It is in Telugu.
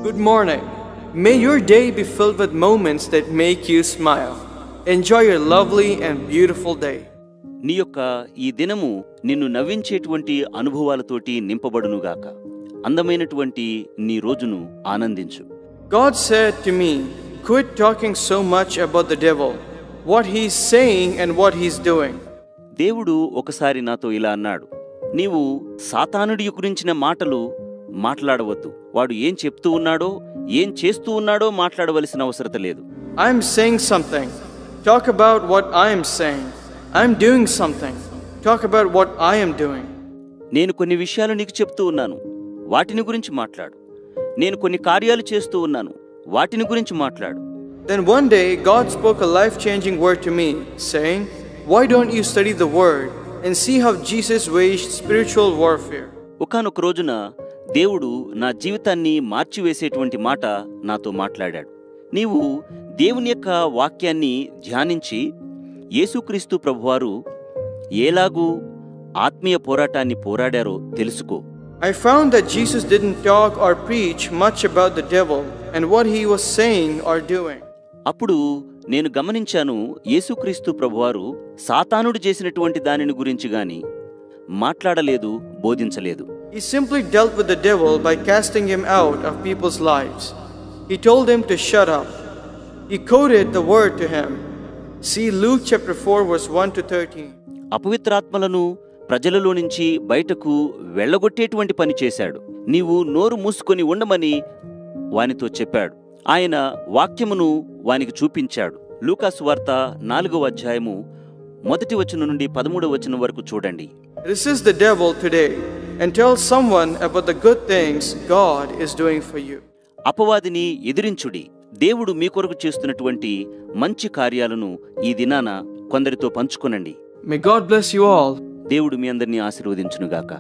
Good morning. May your day be filled with moments that make you smile. Enjoy your lovely and beautiful day. నీ యొక్క ఈ దినము నిన్ను నవ్వించేటువంటి అనుభవాలతోటి నింపబడునుగాక. అందమైనటువంటి నీ రోజును ఆనందించు. God said to me, quit talking so much about the devil, what he's saying and what he's doing. దేవుడు ఒకసారి నాతో ఇలా అన్నాడు, నీవు సాతానుడి గురించిన మాటలు మాట్లాడవద్దు. వాడు ఏం చెప్తూ ఉన్నాడో ఏం చేస్తూ ఉన్నాడో మాట్లాడవలసిన అవసరం లేదు. I'm saying something. Talk about what I am saying. I'm doing something. Talk about what I am doing. నేను కొన్ని విషయాలు నీకు చెప్తూ ఉన్నాను, వాటిని గురించి మాట్లాడు. నేను కొన్ని కార్యాలు చేస్తూ ఉన్నాను, వాటిని గురించి మాట్లాడు. Then one day God spoke a life-changing word to me, saying, why don't you study the word and see how Jesus waged spiritual warfare? ఒకానొక రోజున దేవుడు నా జీవితాన్ని మార్చివేసేటువంటి మాట నాతో మాట్లాడాడు. నీవు దేవుని యొక్క వాక్యాన్ని ధ్యానించి యేసుక్రీస్తు ప్రభువారు ఎలాగూ ఆత్మీయ పోరాటాన్ని పోరాడారో తెలుసుకో. I found that Jesus didn't talk or preach much about the devil and what he was saying or doing. అప్పుడు నేను గమనించాను, యేసుక్రీస్తు ప్రభువారు సాతానుడు చేసినటువంటి దానిని గురించి గాని మాట్లాడలేదు, బోధించలేదు. He simply dealt with the devil by casting him out of people's lives. He told him to shut up. He quoted the word to him. See Luke chapter 4 verse 1 to 13. అపవిత్రాత్మలను ప్రజలలో నుంచి బయటకు వెళ్ళగొట్టేటువంటి పని చేశాడు. నీవు నోరు మూసుకొని ఉండమని వానితో చెప్పాడు. ఆయన వాక్యమును వానికి చూపించాడు. లూకాసు వార్త 4వ అధ్యాయము 1వ వచనం నుండి 13వ వచనం వరకు చూడండి. Resist the devil today and tell someone about the good things God is doing for you. అపవాదిని ఎదిరించుడి. దేవుడు మీ కొరకు చేస్తున్నటువంటి మంచి కార్యాలను ఈ దినాన కొందరితో పంచుకొనండి. May God bless you all. దేవుడు మీ అందరినీ ఆశీర్వదించునుగాక.